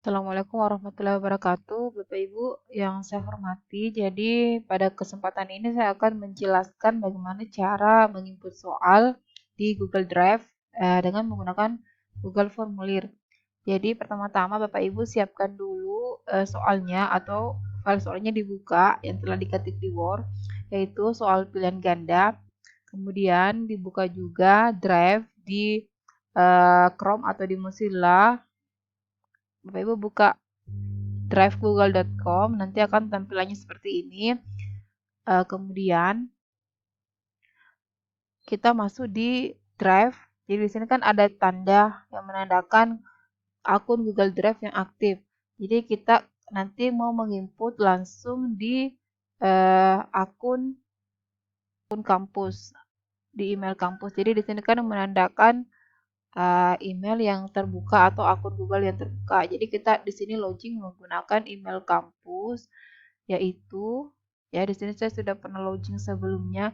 Assalamualaikum warahmatullahi wabarakatuh, Bapak Ibu yang saya hormati. Jadi, pada kesempatan ini saya akan menjelaskan bagaimana cara menginput soal di Google Drive dengan menggunakan Google Formulir. Jadi, pertama-tama Bapak Ibu siapkan dulu soalnya atau file soalnya dibuka yang telah diketik di Word, yaitu soal pilihan ganda. Kemudian dibuka juga Drive di Chrome atau di Mozilla. Bapak Ibu buka drive google.com, nanti akan tampilannya seperti ini. Kemudian kita masuk di drive. Jadi di sini kan ada tanda yang menandakan akun Google Drive yang aktif. Jadi kita nanti mau menginput langsung di akun kampus, di email kampus. Jadi di sini kan menandakan email yang terbuka atau akun Google yang terbuka. Jadi kita di sini login menggunakan email kampus, yaitu ya di sini saya sudah pernah login sebelumnya,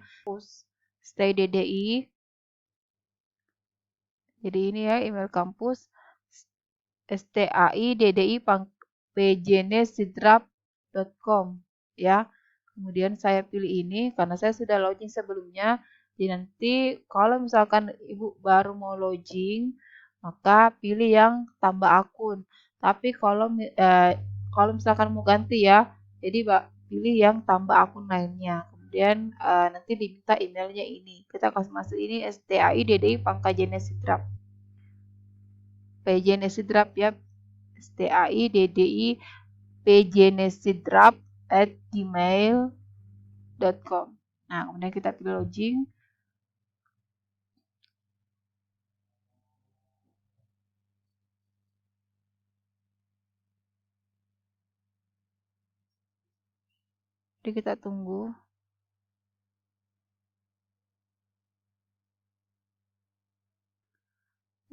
stay DDI. Jadi ini ya email kampus staidddi.pjnsidrap.com ya. Kemudian saya pilih ini karena saya sudah login sebelumnya. Jadi nanti kalau misalkan Ibu baru mau login, maka pilih yang tambah akun. Tapi kalau misalkan mau ganti ya, jadi pilih yang tambah akun lainnya. Kemudian nanti diminta emailnya ini. Kita kasih masuk ini staidddi.pjnsidrap. PJNesidrap ya, staidddi pjnesidrap@gmail.com. Nah, kemudian kita pilih login. Jadi kita tunggu.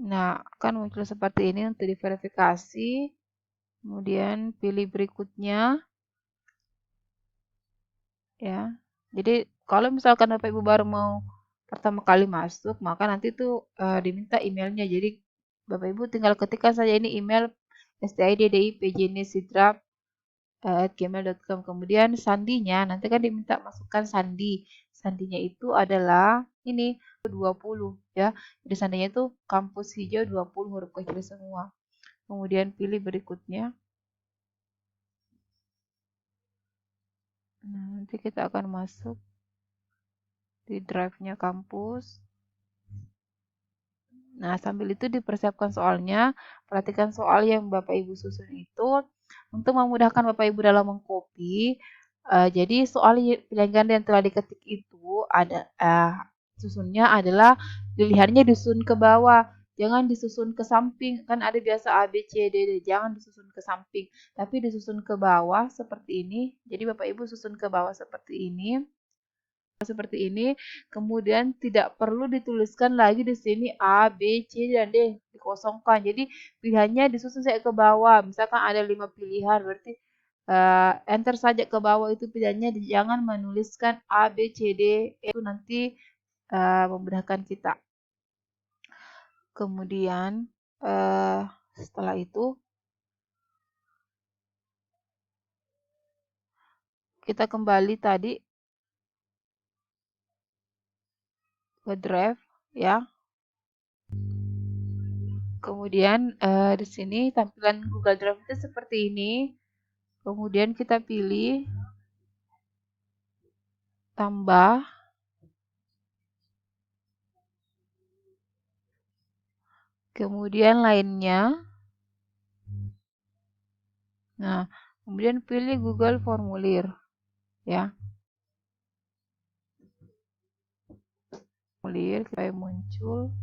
Nah, akan muncul seperti ini untuk diverifikasi. Kemudian pilih berikutnya. Ya. Jadi kalau misalkan Bapak Ibu baru mau pertama kali masuk, maka nanti tuh diminta emailnya. Jadi Bapak Ibu tinggal ketikkan saja ini email staidddi.pjnsidrap@gmail.com. Kemudian sandinya nanti kan diminta masukkan sandi. Sandinya itu adalah ini 20 ya. Jadi sandinya itu kampus hijau 20 huruf kecil semua. Kemudian pilih berikutnya. Nah, nanti kita akan masuk di drive-nya kampus. Nah, sambil itu dipersiapkan soalnya, perhatikan soal yang Bapak Ibu susun itu untuk memudahkan Bapak Ibu dalam mengcopy. Jadi soal pilihan ganda yang telah diketik itu ada susunnya adalah pilihannya disusun ke bawah, jangan disusun ke samping. Kan ada biasa A, B, C, D, D. Jangan disusun ke samping, tapi disusun ke bawah seperti ini. Jadi Bapak Ibu susun ke bawah seperti ini. Kemudian tidak perlu dituliskan lagi di sini A, B, C, dan D, dikosongkan. Jadi pilihannya disusun saya ke bawah. Misalkan ada 5 pilihan, berarti enter saja ke bawah itu pilihannya. Jangan menuliskan A, B, C, D, itu nanti memudahkan kita. Kemudian setelah itu kita kembali tadi ke drive ya. Kemudian di sini tampilan Google Drive itu seperti ini. Kemudian kita pilih tambah. Kemudian lainnya. Nah, kemudian pilih Google Formulir ya. Formulir supaya muncul.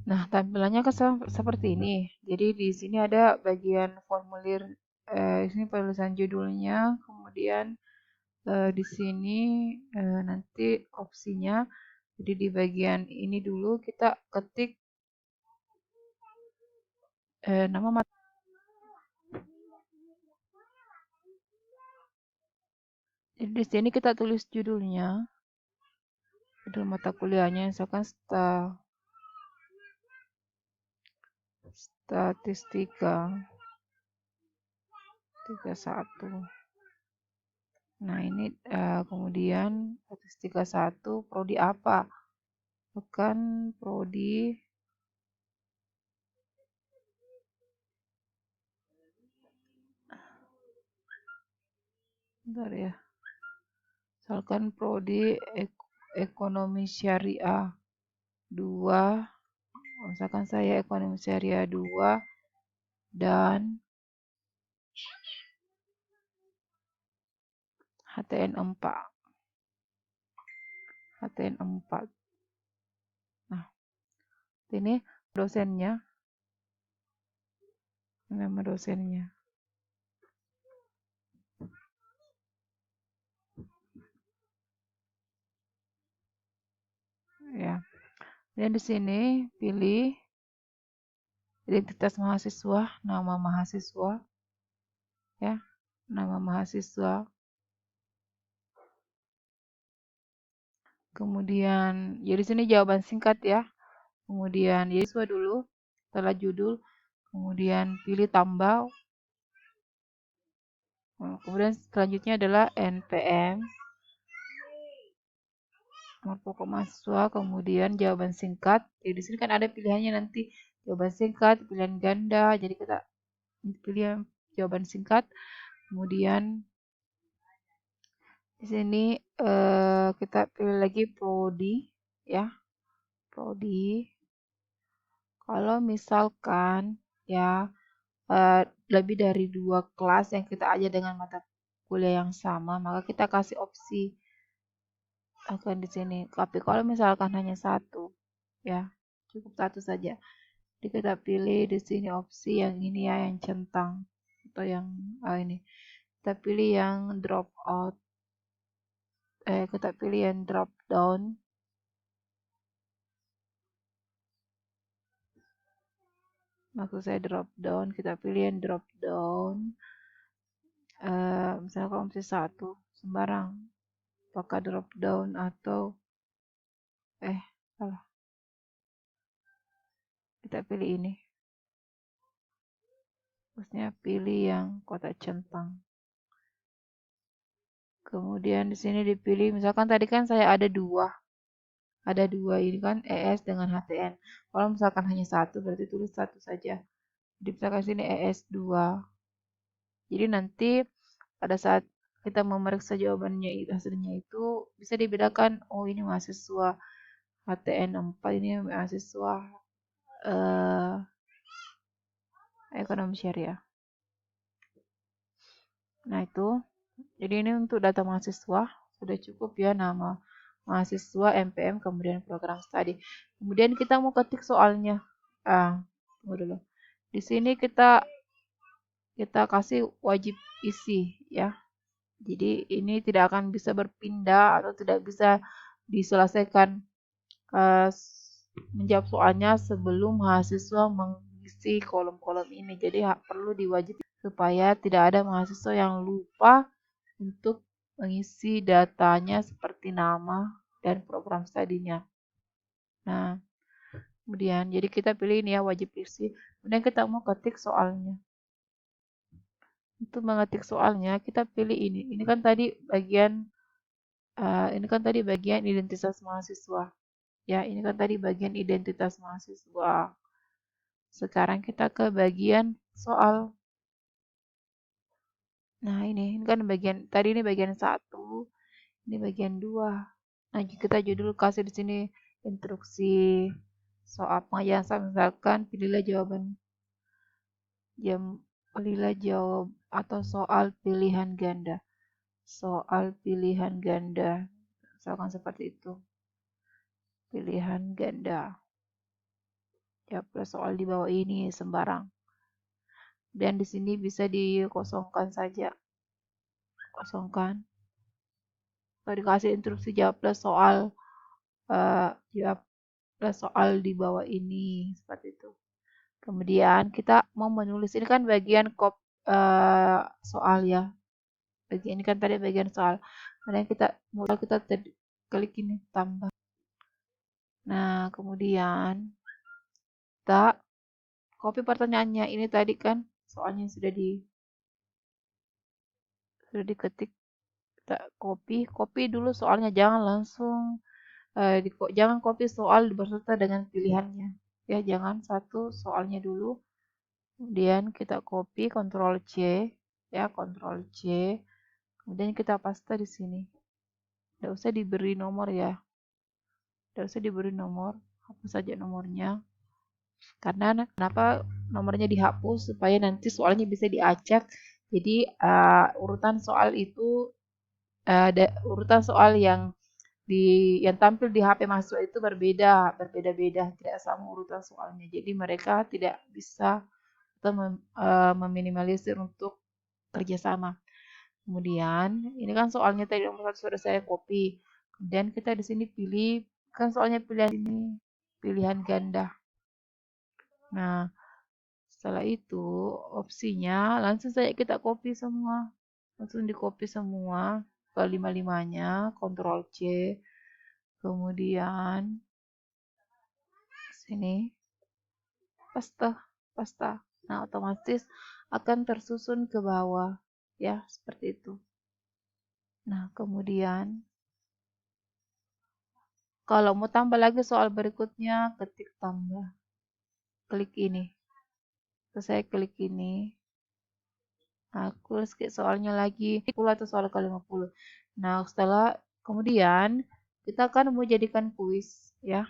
Nah, tampilannya seperti ini. Jadi di sini ada bagian formulir, di sini penulisan judulnya, kemudian di sini nanti opsinya. Jadi di bagian ini dulu kita ketik nama mata. Jadi di sini kita tulis judulnya, judul mata kuliahnya, misalkan statistika 31. Nah ini kemudian statistika 1 prodi apa? Bukan prodi bentar ya. Misalkan prodi ekonomi syariah 2. Misalkan saya ekonomi syariah 2 dan HTN 4. HTN 4. Nah, ini dosennya. Nama dosennya. Ya. Dan di sini pilih identitas mahasiswa, nama mahasiswa. Ya, nama mahasiswa. Kemudian, jadi sini jawaban singkat ya. Kemudian, jadi siswa dulu, setelah judul, kemudian pilih tambah. Kemudian selanjutnya adalah NPM, nomor pokok mahasiswa, kemudian jawaban singkat. Jadi di sini kan ada pilihannya nanti jawaban singkat, pilihan ganda. Jadi kita pilih jawaban singkat. Kemudian di sini kita pilih lagi prodi ya. Prodi. Kalau misalkan ya lebih dari 2 kelas yang kita ajar dengan mata kuliah yang sama, maka kita kasih opsi akan di sini. Tapi kalau misalkan hanya satu, ya cukup satu saja. Jadi kita pilih di sini opsi yang ini ya, yang centang atau yang ini. Kita pilih yang drop out. Kita pilih yang drop down. Maksud saya drop down. Kita pilih yang drop down. Misalnya kalau opsi 1 sembarang. Apakah drop down atau salah. Kita pilih ini. Maksudnya pilih yang kotak centang. Kemudian di sini dipilih, misalkan tadi kan saya ada dua ini kan ES dengan HTN. Kalau misalkan hanya satu, berarti tulis satu saja. Jadi misalkan sini ES 2. Jadi nanti pada saat kita memeriksa jawabannya hasilnya itu bisa dibedakan, oh ini mahasiswa HTN 4, ini mahasiswa ekonomi syariah. Nah itu, jadi ini untuk data mahasiswa sudah cukup ya, nama mahasiswa, MPM, kemudian program studi. Kemudian kita mau ketik soalnya. Tunggu dulu. Di sini kita kasih wajib isi ya. Jadi ini tidak akan bisa berpindah atau tidak bisa diselesaikan menjawab soalnya sebelum mahasiswa mengisi kolom-kolom ini. Jadi perlu diwajibkan supaya tidak ada mahasiswa yang lupa untuk mengisi datanya seperti nama dan program studinya. Nah, kemudian jadi kita pilih ini ya, wajib isi. Kemudian kita mau ketik soalnya. Untuk mengetik soalnya kita pilih ini. Ini kan tadi bagian identitas mahasiswa. Ya, ini kan tadi bagian identitas mahasiswa. Sekarang kita ke bagian soal. Nah, ini kan bagian tadi ini bagian 1, ini bagian 2. Nah, kita judul kasih di sini instruksi soal pengajaran, misalkan pilihlah jawab atau soal pilihan ganda. Soal pilihan ganda. Misalkan seperti itu. Pilihan ganda. Jawablah soal di bawah ini sembarang. Dan di sini bisa dikosongkan saja. Kosongkan. Kalau dikasih instruksi jawablah soal jawab soal di bawah ini seperti itu. Kemudian kita mau menulis ini kan bagian soal ya. Bagian ini kan tadi bagian soal. Kemudian kita klik ini tambah. Nah, kemudian kita copy pertanyaannya. Ini tadi kan soalnya sudah diketik. Kita copy dulu soalnya, jangan langsung jangan copy soal berserta dengan pilihannya. Ya, jangan satu soalnya dulu. Kemudian kita copy, Ctrl C, ya, Ctrl C. Kemudian kita paste di sini. Tidak usah diberi nomor ya. Tidak usah diberi nomor, hapus saja nomornya. Karena kenapa nomornya dihapus? Supaya nanti soalnya bisa diacak. Jadi urutan soal itu urutan soal yang tampil di HP mahasiswa itu berbeda-beda, tidak sama urutan soalnya. Jadi mereka tidak bisa atau meminimalisir untuk kerjasama. Kemudian ini kan soalnya tadi nomor 1 sudah saya copy. Kemudian kita di sini pilih, kan soalnya pilihan ini pilihan ganda. Nah, setelah itu opsinya langsung saja kita copy semua. Langsung di copy semua ke lima-limanya, Ctrl C. Kemudian sini paste. Nah, otomatis akan tersusun ke bawah ya, seperti itu. Nah, kemudian kalau mau tambah lagi soal berikutnya, ketik tambah. Klik ini. Terus saya klik ini. Nah, klik soalnya lagi 50 atau soal ke-50. Nah, kemudian kita akan mau jadikan kuis ya.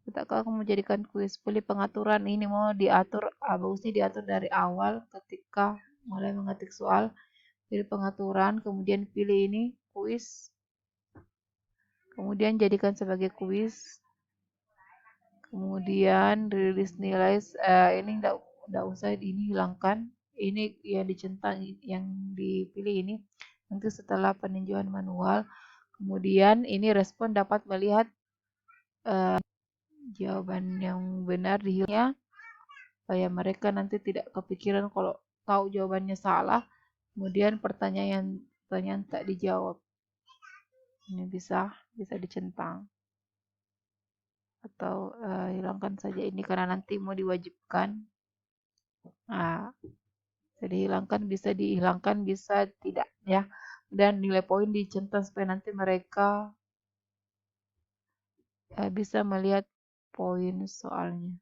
Kita akan mau jadikan kuis. Pilih pengaturan ini mau diatur, bagusnya diatur dari awal ketika mulai mengetik soal. Pilih pengaturan, kemudian pilih ini kuis. Kemudian jadikan sebagai kuis. Kemudian rilis nilai, ini enggak usah ini hilangkan. Ini yang dicentang, yang dipilih ini nanti setelah peninjauan manual. Kemudian ini respon dapat melihat jawaban yang benar dihilangnya, supaya mereka nanti tidak kepikiran kalau tahu jawabannya salah. Kemudian pertanyaan tak dijawab. Ini bisa dicentang. Atau hilangkan saja ini karena nanti mau diwajibkan. Nah, bisa dihilangkan, bisa tidak ya. Dan nilai poin dicentang supaya nanti mereka bisa melihat poin soalnya.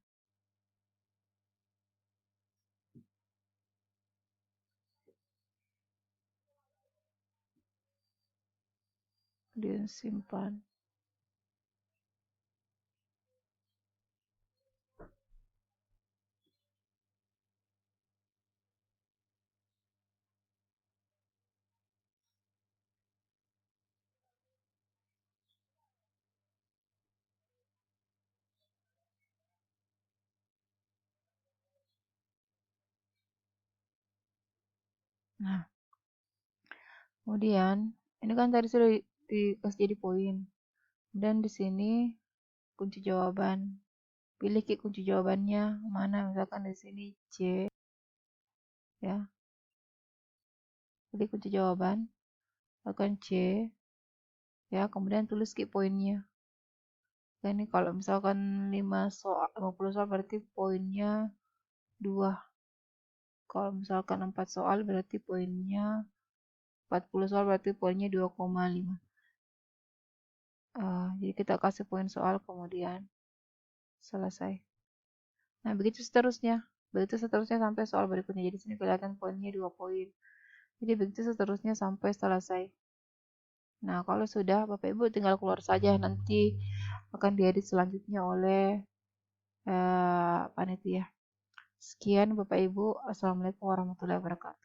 Kemudian simpan. Nah, kemudian ini kan tadi sudah dikasih jadi poin. Dan di sini kunci jawaban. Pilih kunci jawabannya mana, misalkan di sini C ya. Pilih kunci jawaban, misalkan C ya, kemudian tulis poinnya. Dan ini kalau misalkan 50 soal berarti poinnya 2. Kalau misalkan 4 soal berarti poinnya 40 soal berarti poinnya 2,5. Jadi kita kasih poin soal kemudian selesai. Nah, begitu seterusnya. Begitu seterusnya sampai soal berikutnya. Jadi sini kelihatan poinnya 2 poin. Jadi begitu seterusnya sampai selesai. Nah, kalau sudah Bapak Ibu tinggal keluar saja, nanti akan diedit selanjutnya oleh panitia. Sekian Bapak Ibu. Assalamualaikum warahmatullahi wabarakatuh.